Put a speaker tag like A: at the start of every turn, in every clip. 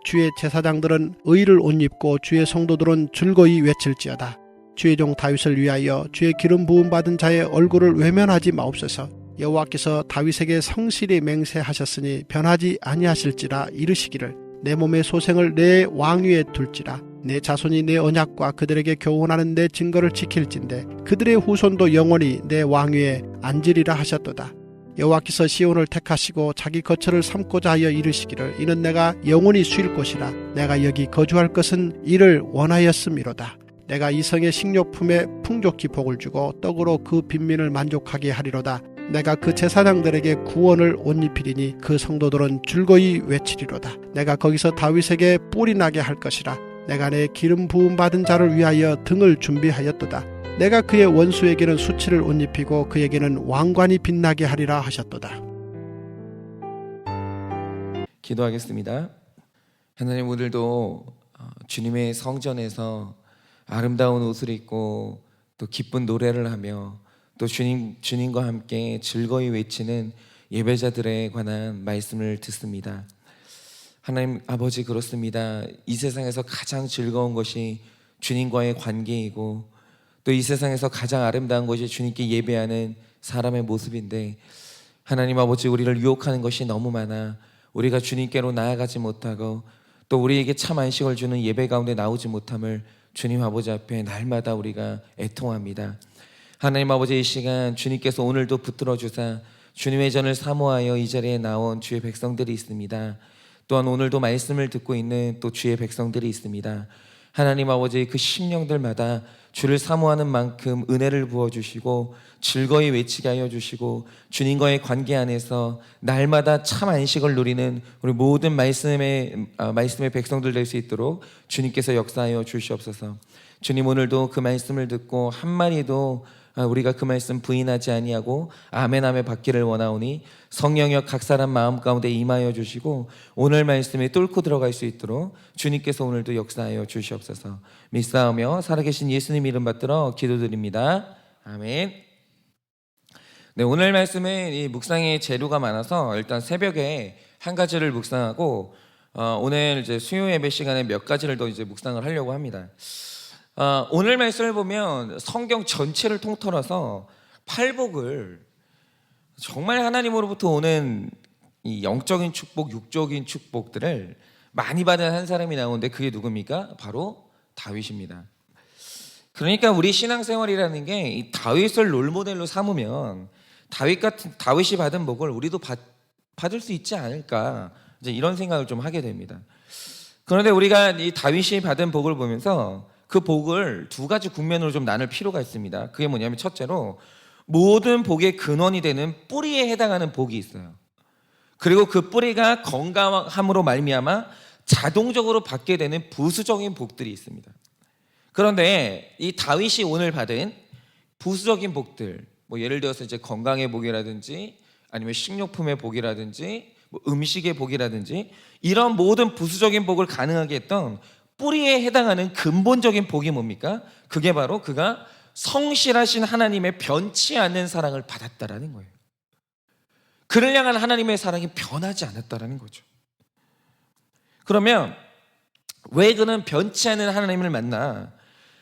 A: 주의 제사장들은 의를 옷 입고 주의 성도들은 즐거이 외칠지어다. 주의 종 다윗을 위하여 주의 기름 부음 받은 자의 얼굴을 외면하지 마옵소서. 여호와께서 다윗에게 성실히 맹세하셨으니 변하지 아니하실지라 이르시기를 내 몸의 소생을 내 왕위에 둘지라. 내 자손이 내 언약과 그들에게 교훈하는 내 증거를 지킬진대 그들의 후손도 영원히 내 왕위에 앉으리라 하셨도다. 여호와께서 시온을 택하시고 자기 거처를 삼고자 하여 이르시기를 이는 내가 영원히 쉴 곳이라. 내가 여기 거주할 것은 이를 원하였음이로다. 내가 이 성의 식료품에 풍족히 복을 주고 떡으로 그 빈민을 만족하게 하리로다. 내가 그 제사장들에게 구원을 옷 입히리니 그 성도들은 즐거이 외치리로다. 내가 거기서 다윗에게 뿔이 나게 할 것이라. 내가 내 기름 부음 받은 자를 위하여 등을 준비하였도다. 내가 그의 원수에게는 수치를 옷 입히고 그에게는 왕관이 빛나게 하리라 하셨도다.
B: 기도하겠습니다. 하나님, 오늘도 주님의 성전에서 아름다운 옷을 입고 또 기쁜 노래를 하며 또 주님과 함께 즐거이 외치는 예배자들에 관한 말씀을 듣습니다. 하나님 아버지, 그렇습니다. 이 세상에서 가장 즐거운 것이 주님과의 관계이고 또 이 세상에서 가장 아름다운 것이 주님께 예배하는 사람의 모습인데, 하나님 아버지, 우리를 유혹하는 것이 너무 많아 우리가 주님께로 나아가지 못하고 또 우리에게 참 안식을 주는 예배 가운데 나오지 못함을 주님 아버지 앞에 날마다 우리가 애통합니다. 하나님 아버지, 이 시간 주님께서 오늘도 붙들어 주사 주님의 전을 사모하여 이 자리에 나온 주의 백성들이 있습니다. 또한 오늘도 말씀을 듣고 있는 또 주의 백성들이 있습니다. 하나님 아버지, 그 심령들마다 주를 사모하는 만큼 은혜를 부어주시고 즐거이 외치게 하여 주시고 주님과의 관계 안에서 날마다 참 안식을 누리는 우리 모든 말씀의 백성들 될 수 있도록 주님께서 역사하여 주시옵소서. 주님, 오늘도 그 말씀을 듣고 한마디도 우리가 그 말씀 부인하지 아니하고 아멘 하며 받기를 원하오니 성령여 각 사람 마음 가운데 임하여 주시고 오늘 말씀에 뚫고 들어갈 수 있도록 주님께서 오늘도 역사하여 주시옵소서. 믿사오며 살아계신 예수님 이름 받들어 기도드립니다. 아멘. 네, 오늘 말씀은 이 묵상의 재료가 많아서 일단 새벽에 한 가지를 묵상하고 오늘 이제 수요 예배 시간에 몇 가지를 더 이제 묵상을 하려고 합니다. 오늘 말씀을 보면 성경 전체를 통틀어서 팔복을 정말 하나님으로부터 오는 이 영적인 축복, 육적인 축복들을 많이 받은 한 사람이 나오는데 그게 누굽니까? 바로 다윗입니다. 그러니까 우리 신앙생활이라는 게 이 다윗을 롤모델로 삼으면 다윗이 받은 복을 우리도 받을 수 있지 않을까, 이제 이런 생각을 좀 하게 됩니다. 그런데 우리가 이 다윗이 받은 복을 보면서 그 복을 두 가지 국면으로 좀 나눌 필요가 있습니다. 그게 뭐냐면, 첫째로 모든 복의 근원이 되는 뿌리에 해당하는 복이 있어요. 그리고 그 뿌리가 건강함으로 말미암아 자동적으로 받게 되는 부수적인 복들이 있습니다. 그런데 이 다윗이 오늘 받은 부수적인 복들, 뭐 예를 들어서 이제 건강의 복이라든지 아니면 식료품의 복이라든지 뭐 음식의 복이라든지 이런 모든 부수적인 복을 가능하게 했던 뿌리에 해당하는 근본적인 복이 뭡니까? 그게 바로 그가 성실하신 하나님의 변치 않는 사랑을 받았다라는 거예요. 그를 향한 하나님의 사랑이 변하지 않았다라는 거죠. 그러면 왜 그는 변치 않는 하나님을 만나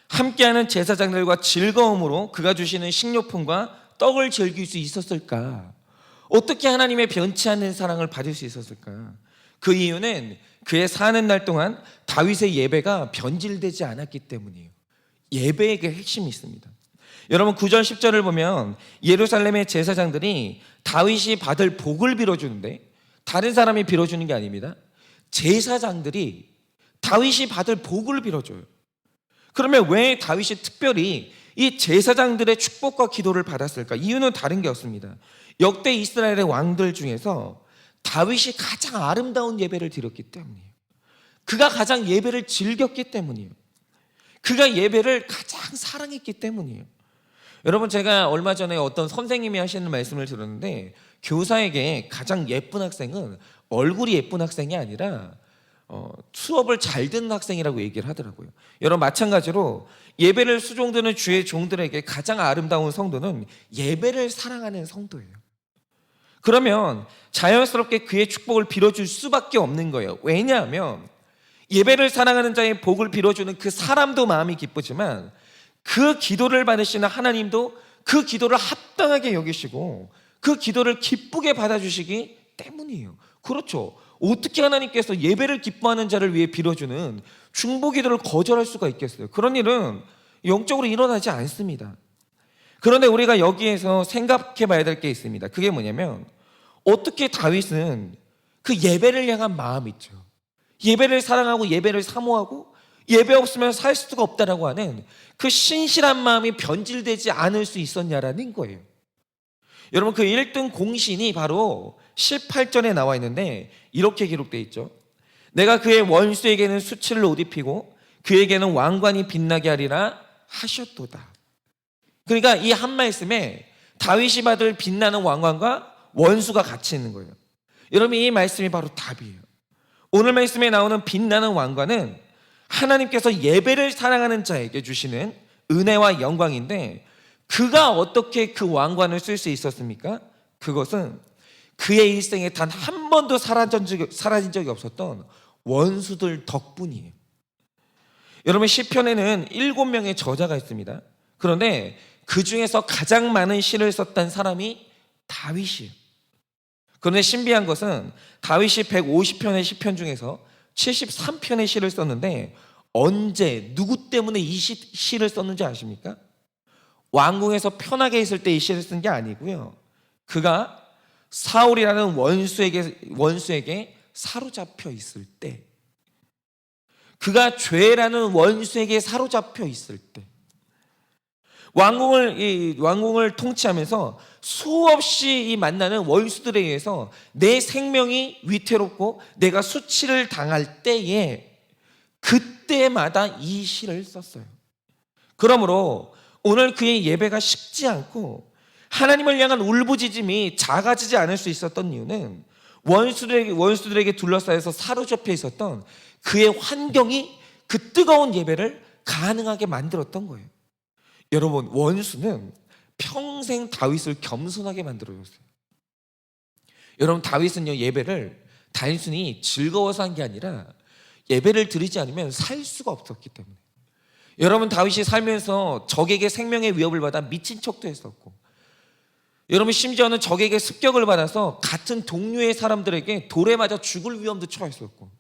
B: 함께하는 제사장들과 즐거움으로 그가 주시는 식료품과 떡을 즐길 수 있었을까? 어떻게 하나님의 변치 않는 사랑을 받을 수 있었을까? 그 이유는 그의 사는 날 동안 다윗의 예배가 변질되지 않았기 때문이에요. 예배의 그 핵심이 있습니다. 여러분 9절 10절을 보면 예루살렘의 제사장들이 다윗이 받을 복을 빌어주는데 다른 사람이 빌어주는 게 아닙니다. 제사장들이 다윗이 받을 복을 빌어줘요. 그러면 왜 다윗이 특별히 이 제사장들의 축복과 기도를 받았을까? 이유는 다른 게 없습니다. 역대 이스라엘의 왕들 중에서 다윗이 가장 아름다운 예배를 드렸기 때문이에요. 그가 가장 예배를 즐겼기 때문이에요. 그가 예배를 가장 사랑했기 때문이에요. 여러분, 제가 얼마 전에 어떤 선생님이 하시는 말씀을 들었는데 교사에게 가장 예쁜 학생은 얼굴이 예쁜 학생이 아니라 수업을 잘 듣는 학생이라고 얘기를 하더라고요. 여러분, 마찬가지로 예배를 수종드는 주의 종들에게 가장 아름다운 성도는 예배를 사랑하는 성도예요. 그러면 자연스럽게 그의 축복을 빌어줄 수밖에 없는 거예요. 왜냐하면 예배를 사랑하는 자의 복을 빌어주는 그 사람도 마음이 기쁘지만 그 기도를 받으시는 하나님도 그 기도를 합당하게 여기시고 그 기도를 기쁘게 받아주시기 때문이에요. 그렇죠. 어떻게 하나님께서 예배를 기뻐하는 자를 위해 빌어주는 중보기도를 거절할 수가 있겠어요? 그런 일은 영적으로 일어나지 않습니다. 그런데 우리가 여기에서 생각해 봐야 될 게 있습니다. 그게 뭐냐면 어떻게 다윗은 그 예배를 향한 마음이 있죠. 예배를 사랑하고 예배를 사모하고 예배 없으면 살 수가 없다라고 하는 그 신실한 마음이 변질되지 않을 수 있었냐라는 거예요. 여러분, 그 1등 공신이 바로 18절에 나와 있는데 이렇게 기록되어 있죠. 내가 그의 원수에게는 수치를 옷 입히고 그에게는 왕관이 빛나게 하리라 하셨도다. 그러니까 이 한 말씀에 다윗이 받을 빛나는 왕관과 원수가 같이 있는 거예요. 여러분, 이 말씀이 바로 답이에요. 오늘 말씀에 나오는 빛나는 왕관은 하나님께서 예배를 사랑하는 자에게 주시는 은혜와 영광인데 그가 어떻게 그 왕관을 쓸 수 있었습니까? 그것은 그의 일생에 단 한 번도 사라진 적이 없었던 원수들 덕분이에요. 여러분, 시편에는 7명의 저자가 있습니다. 그런데 그 중에서 가장 많은 시를 썼던 사람이 다윗이에요. 그런데 신비한 것은 다윗이 150편의 시편 중에서 73편의 시를 썼는데 언제 누구 때문에 이 시를 썼는지 아십니까? 왕궁에서 편하게 있을 때 이 시를 쓴 게 아니고요. 그가 사울이라는 원수에게 사로잡혀 있을 때, 그가 죄라는 원수에게 사로잡혀 있을 때, 왕궁을 통치하면서 수없이 만나는 원수들에 의해서 내 생명이 위태롭고 내가 수치를 당할 때에 그때마다 이 시를 썼어요. 그러므로 오늘 그의 예배가 식지 않고 하나님을 향한 울부짖음이 작아지지 않을 수 있었던 이유는 원수들에게 둘러싸여서 사로잡혀 있었던 그의 환경이 그 뜨거운 예배를 가능하게 만들었던 거예요. 여러분, 원수는 평생 다윗을 겸손하게 만들어줬어요. 여러분, 다윗은요, 예배를 단순히 즐거워서 한 게 아니라 예배를 드리지 않으면 살 수가 없었기 때문에. 여러분, 다윗이 살면서 적에게 생명의 위협을 받아 미친 척도 했었고, 여러분, 심지어는 적에게 습격을 받아서 같은 동료의 사람들에게 돌에 맞아 죽을 위험도 처했었고,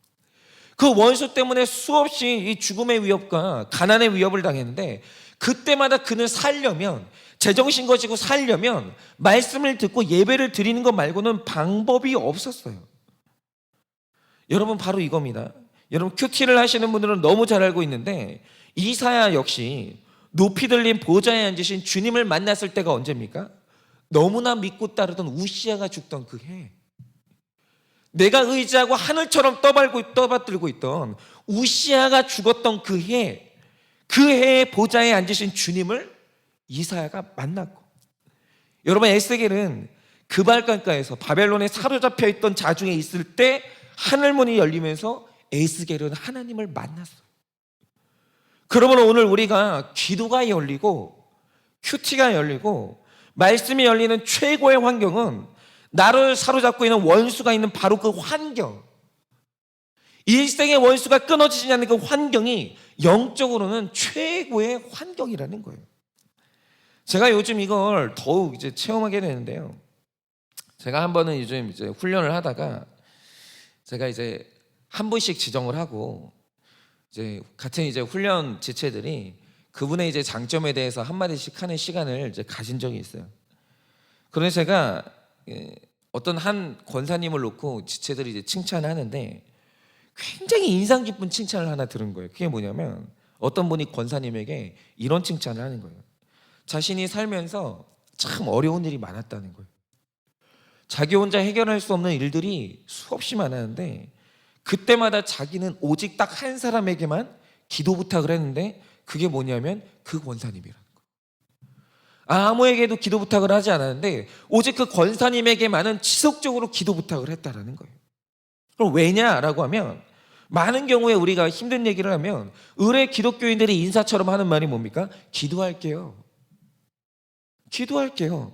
B: 그 원수 때문에 수없이 이 죽음의 위협과 가난의 위협을 당했는데 그때마다 그는 살려면, 제정신 거지고 살려면 말씀을 듣고 예배를 드리는 것 말고는 방법이 없었어요. 여러분, 바로 이겁니다. 여러분, 큐티를 하시는 분들은 너무 잘 알고 있는데 이사야 역시 높이 들린 보좌에 앉으신 주님을 만났을 때가 언제입니까? 너무나 믿고 따르던 우시아가 죽던 그 해, 내가 의지하고 하늘처럼 떠받들고 있던 우시아가 죽었던 그 해, 그 해에 보좌에 앉으신 주님을 이사야가 만났고, 여러분, 에스겔은 그발강가에서 바벨론에 사로잡혀 있던 자중에 있을 때 하늘문이 열리면서 에스겔은 하나님을 만났어요. 그러므로 오늘 우리가 기도가 열리고 큐티가 열리고 말씀이 열리는 최고의 환경은 나를 사로잡고 있는 원수가 있는 바로 그 환경, 일생의 원수가 끊어지지 않는 그 환경이 영적으로는 최고의 환경이라는 거예요. 제가 요즘 이걸 더욱 이제 체험하게 되는데요. 제가 한 번은 요즘 이제 훈련을 하다가 제가 이제 한 분씩 지정을 하고 이제 같은 이제 훈련 지체들이 그분의 이제 장점에 대해서 한마디씩 하는 시간을 이제 가진 적이 있어요. 그래서 제가 어떤 한 권사님을 놓고 지체들이 이제 칭찬을 하는데 굉장히 인상 깊은 칭찬을 하나 들은 거예요. 그게 뭐냐면 어떤 분이 권사님에게 이런 칭찬을 하는 거예요. 자신이 살면서 참 어려운 일이 많았다는 거예요. 자기 혼자 해결할 수 없는 일들이 수없이 많았는데 그때마다 자기는 오직 딱 한 사람에게만 기도 부탁을 했는데 그게 뭐냐면 그 권사님이라는 거예요. 아무에게도 기도 부탁을 하지 않았는데 오직 그 권사님에게만은 지속적으로 기도 부탁을 했다라는 거예요. 그럼 왜냐라고 하면 많은 경우에 우리가 힘든 얘기를 하면 의뢰 기독교인들이 인사처럼 하는 말이 뭡니까? 기도할게요. 기도할게요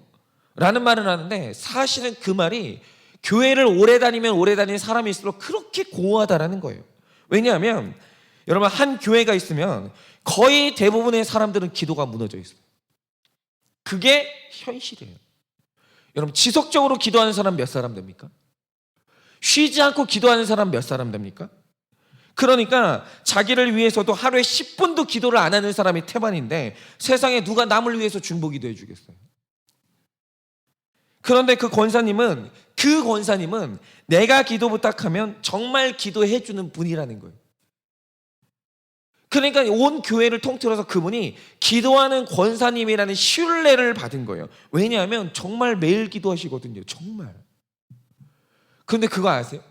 B: 라는 말을 하는데 사실은 그 말이 교회를 오래 다니면 오래 다니는 사람일수록 그렇게 공허하다라는 거예요. 왜냐하면 여러분, 한 교회가 있으면 거의 대부분의 사람들은 기도가 무너져 있어요. 그게 현실이에요. 여러분, 지속적으로 기도하는 사람 몇 사람 됩니까? 쉬지 않고 기도하는 사람 몇 사람 됩니까? 그러니까 자기를 위해서도 하루에 10분도 기도를 안 하는 사람이 태반인데 세상에 누가 남을 위해서 중보기도 해주겠어요? 그런데 그 권사님은 내가 기도 부탁하면 정말 기도해주는 분이라는 거예요. 그러니까 온 교회를 통틀어서 그분이 기도하는 권사님이라는 신뢰를 받은 거예요. 왜냐하면 정말 매일 기도하시거든요. 정말. 근데 그거 아세요?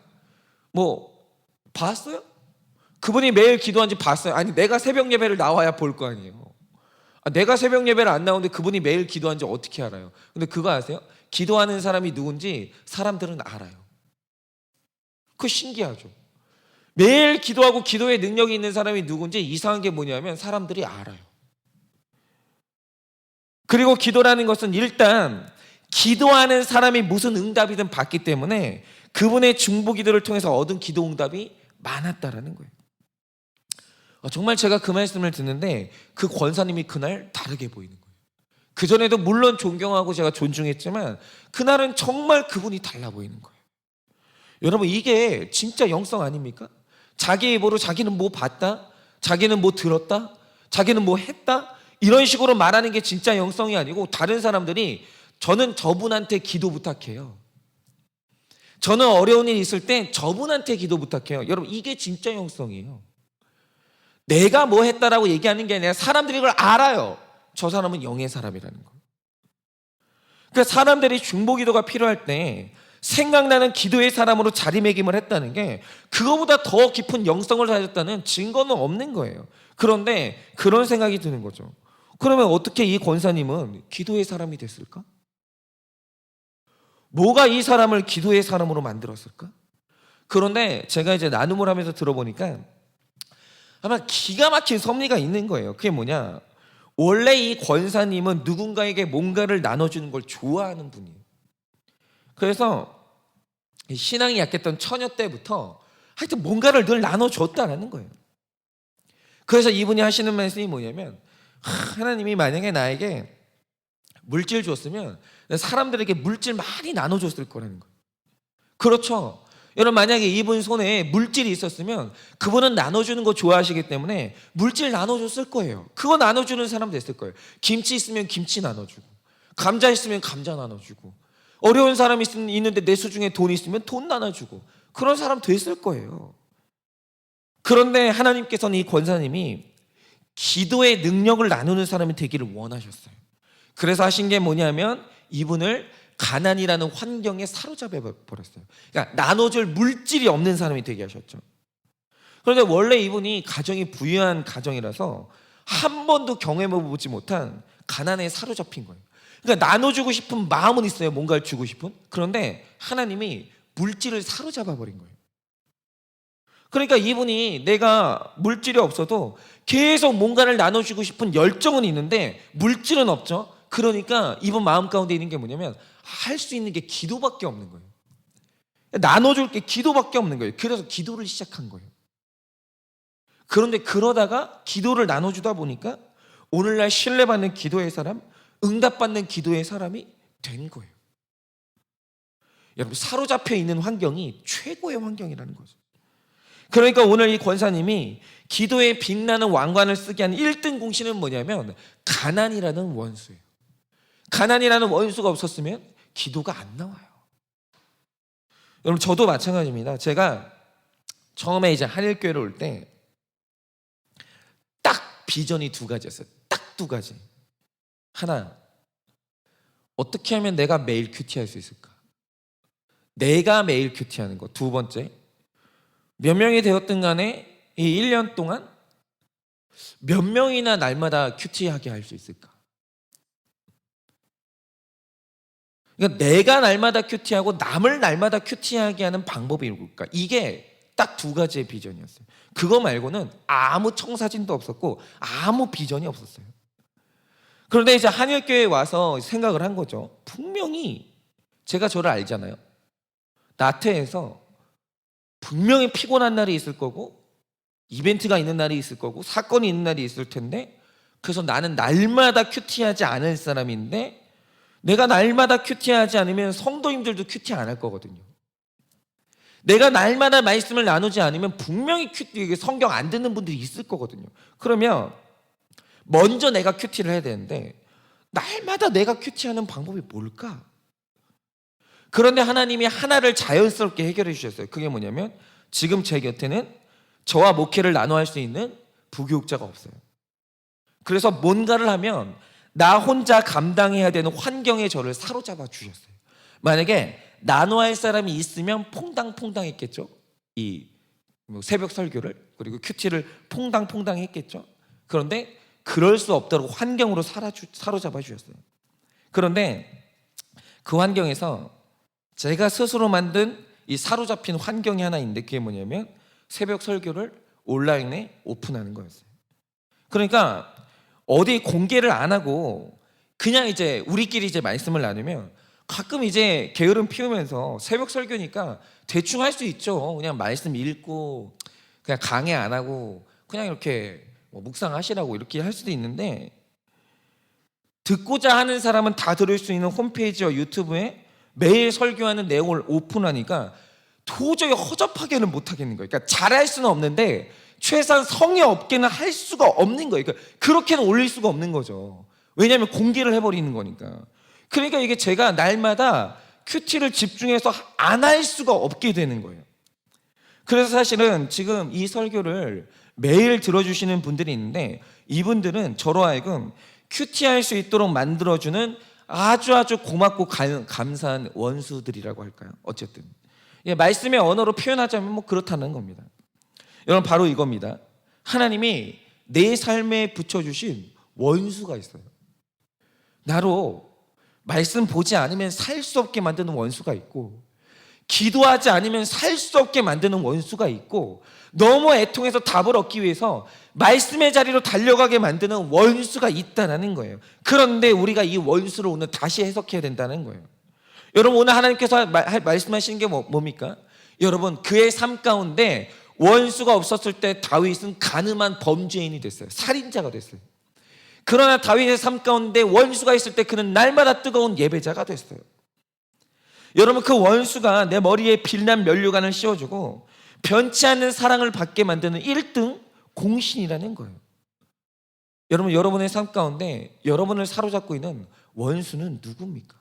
B: 봤어요? 그분이 매일 기도한지 봤어요? 아니, 내가 새벽 예배를 나와야 볼 거 아니에요. 내가 새벽 예배를 안 나오는데 그분이 매일 기도한지 어떻게 알아요? 근데 그거 아세요? 기도하는 사람이 누군지 사람들은 알아요. 그거 신기하죠. 매일 기도하고 기도에 능력이 있는 사람이 누군지 이상한 게 뭐냐면 사람들이 알아요. 그리고 기도라는 것은 일단 기도하는 사람이 무슨 응답이든 받기 때문에 그분의 중보기도를 통해서 얻은 기도 응답이 많았다라는 거예요. 정말 제가 그 말씀을 듣는데 그 권사님이 그날 다르게 보이는 거예요. 그전에도 물론 존경하고 제가 존중했지만 그날은 정말 그분이 달라 보이는 거예요. 여러분, 이게 진짜 영성 아닙니까? 자기 입으로 자기는 뭐 봤다, 자기는 뭐 들었다, 자기는 뭐 했다, 이런 식으로 말하는 게 진짜 영성이 아니고 다른 사람들이 저는 저분한테 기도 부탁해요. 저는 어려운 일 있을 때 저분한테 기도 부탁해요. 여러분, 이게 진짜 영성이에요. 내가 뭐 했다라고 얘기하는 게 아니라 사람들이 그걸 알아요. 저 사람은 영의 사람이라는 거. 그러니까 사람들이 중보기도가 필요할 때 생각나는 기도의 사람으로 자리매김을 했다는 게 그거보다 더 깊은 영성을 가졌다는 증거는 없는 거예요. 그런데 그런 생각이 드는 거죠. 그러면 어떻게 이 권사님은 기도의 사람이 됐을까? 뭐가 이 사람을 기도의 사람으로 만들었을까? 그런데 제가 이제 나눔을 하면서 들어보니까 아마 기가 막힌 섭리가 있는 거예요. 그게 뭐냐? 원래 이 권사님은 누군가에게 뭔가를 나눠주는 걸 좋아하는 분이에요. 그래서 신앙이 약했던 처녀 때부터 하여튼 뭔가를 늘 나눠줬다라는 거예요. 그래서 이분이 하시는 말씀이 뭐냐면 하나님이 만약에 나에게 물질 줬으면 사람들에게 물질 많이 나눠줬을 거라는 거예요. 그렇죠? 여러분, 만약에 이분 손에 물질이 있었으면 그분은 나눠주는 거 좋아하시기 때문에 물질 나눠줬을 거예요. 그거 나눠주는 사람 됐을 거예요. 김치 있으면 김치 나눠주고, 감자 있으면 감자 나눠주고, 어려운 사람이 있는데 내 수중에 돈 있으면 돈 나눠주고, 그런 사람 됐을 거예요. 그런데 하나님께서는 이 권사님이 기도의 능력을 나누는 사람이 되기를 원하셨어요. 그래서 하신 게 뭐냐면 이분을 가난이라는 환경에 사로잡아 버렸어요. 그러니까 나눠줄 물질이 없는 사람이 되게 하셨죠. 그런데 원래 이분이 가정이 부유한 가정이라서 한 번도 경험해보지 못한 가난에 사로잡힌 거예요. 그러니까 나눠주고 싶은 마음은 있어요. 뭔가를 주고 싶은. 그런데 하나님이 물질을 사로잡아 버린 거예요. 그러니까 이분이 내가 물질이 없어도 계속 뭔가를 나눠주고 싶은 열정은 있는데 물질은 없죠. 그러니까 이분 마음 가운데 있는 게 뭐냐면 할 수 있는 게 기도밖에 없는 거예요. 나눠줄 게 기도밖에 없는 거예요. 그래서 기도를 시작한 거예요. 그런데 그러다가 기도를 나눠주다 보니까 오늘날 신뢰받는 기도의 사람, 응답받는 기도의 사람이 된 거예요. 여러분, 사로잡혀 있는 환경이 최고의 환경이라는 거죠. 그러니까 오늘 이 권사님이 기도에 빛나는 왕관을 쓰게 하는 1등 공신은 뭐냐면 가난이라는 원수예요. 가난이라는 원수가 없었으면 기도가 안 나와요. 여러분, 저도 마찬가지입니다. 제가 처음에 이제 한일교회로 올 때 딱 비전이 2가지였어요. 딱 2가지. 하나, 어떻게 하면 내가 매일 큐티할 수 있을까? 내가 매일 큐티하는 거. 2번째, 몇 명이 되었든 간에 이 1년 동안 몇 명이나 날마다 큐티하게 할 수 있을까? 그러니까 내가 날마다 큐티하고 남을 날마다 큐티하게 하는 방법이 뭘까? 이게 딱 2가지의 비전이었어요. 그거 말고는 아무 청사진도 없었고 아무 비전이 없었어요. 그런데 이제 한일교회에 와서 생각을 한 거죠. 분명히 제가 저를 알잖아요. 나태해서 분명히 피곤한 날이 있을 거고 이벤트가 있는 날이 있을 거고 사건이 있는 날이 있을 텐데, 그래서 나는 날마다 큐티하지 않을 사람인데, 내가 날마다 큐티하지 않으면 성도님들도 큐티 안 할 거거든요. 내가 날마다 말씀을 나누지 않으면 분명히 성경 안 듣는 분들이 있을 거거든요. 그러면 먼저 내가 큐티를 해야 되는데, 날마다 내가 큐티하는 방법이 뭘까? 그런데 하나님이 하나를 자연스럽게 해결해 주셨어요. 그게 뭐냐면, 지금 제 곁에는 저와 목회를 나눠 할 수 있는 부교육자가 없어요. 그래서 뭔가를 하면 나 혼자 감당해야 되는 환경에 저를 사로잡아 주셨어요. 만약에 나눠 할 사람이 있으면 퐁당퐁당 했겠죠. 이 새벽 설교를, 그리고 큐티를 퐁당퐁당 했겠죠. 그런데 그럴 수 없도록 환경으로 사로잡아 주셨어요. 그런데 그 환경에서 제가 스스로 만든 이 사로잡힌 환경이 하나 있는데, 그게 뭐냐면 새벽 설교를 온라인에 오픈하는 거였어요. 그러니까 어디 공개를 안 하고 그냥 이제 우리끼리 이제 말씀을 나누면, 가끔 이제 게으름 피우면서 새벽 설교니까 대충 할 수 있죠. 그냥 말씀 읽고 그냥 강의 안 하고 그냥 이렇게 묵상하시라고 이렇게 할 수도 있는데, 듣고자 하는 사람은 다 들을 수 있는 홈페이지와 유튜브에 매일 설교하는 내용을 오픈하니까 도저히 허접하게는 못하겠는 거예요. 그러니까 잘할 수는 없는데 최소한 성의 없게는 할 수가 없는 거예요. 그러니까 그렇게는 올릴 수가 없는 거죠. 왜냐하면 공개를 해버리는 거니까. 그러니까 이게 제가 날마다 큐티를 집중해서 안 할 수가 없게 되는 거예요. 그래서 사실은 지금 이 설교를 매일 들어주시는 분들이 있는데, 이분들은 저로 하여금 큐티할 수 있도록 만들어주는 아주 고맙고 감사한 원수들이라고 할까요? 어쨌든 말씀의 언어로 표현하자면 그렇다는 겁니다. 여러분, 바로 이겁니다. 하나님이 내 삶에 붙여주신 원수가 있어요. 나로 말씀 보지 않으면 살 수 없게 만드는 원수가 있고, 기도하지 않으면 살 수 없게 만드는 원수가 있고, 너무 애통해서 답을 얻기 위해서 말씀의 자리로 달려가게 만드는 원수가 있다는 거예요. 그런데 우리가 이 원수를 오늘 다시 해석해야 된다는 거예요. 여러분, 오늘 하나님께서 말씀하시는 게 뭡니까? 여러분, 그의 삶 가운데 원수가 없었을 때 다윗은 간음한 범죄인이 됐어요. 살인자가 됐어요. 그러나 다윗의 삶 가운데 원수가 있을 때 그는 날마다 뜨거운 예배자가 됐어요. 여러분, 그 원수가 내 머리에 빛난 면류관을 씌워주고 변치 않는 사랑을 받게 만드는 1등 공신이라는 거예요. 여러분, 여러분의 삶 가운데 여러분을 사로잡고 있는 원수는 누굽니까?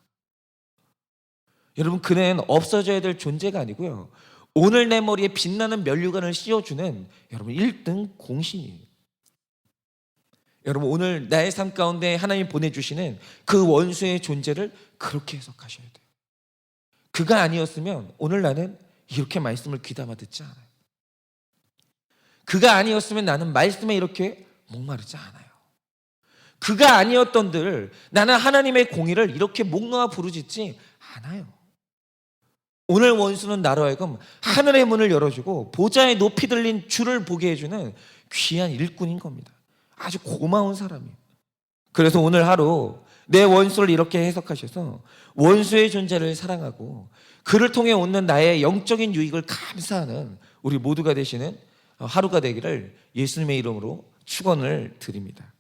B: 여러분, 그는 없어져야 될 존재가 아니고요, 오늘 내 머리에 빛나는 면류관을 씌워주는 여러분 1등 공신이에요. 여러분, 오늘 나의 삶 가운데 하나님이 보내주시는 그 원수의 존재를 그렇게 해석하셔야 돼요. 그가 아니었으면 오늘 나는 이렇게 말씀을 귀담아 듣지 않아요. 그가 아니었으면 나는 말씀에 이렇게 목마르지 않아요. 그가 아니었던들 나는 하나님의 공의를 이렇게 목 놓아 부르짖지 않아요. 오늘 원수는 나로 하여금 하늘의 문을 열어주고 보좌에 높이 들린 주를 보게 해주는 귀한 일꾼인 겁니다. 아주 고마운 사람이에요. 그래서 오늘 하루 내 원수를 이렇게 해석하셔서 원수의 존재를 사랑하고 그를 통해 얻는 나의 영적인 유익을 감사하는 우리 모두가 되시는 하루가 되기를 예수님의 이름으로 축원을 드립니다.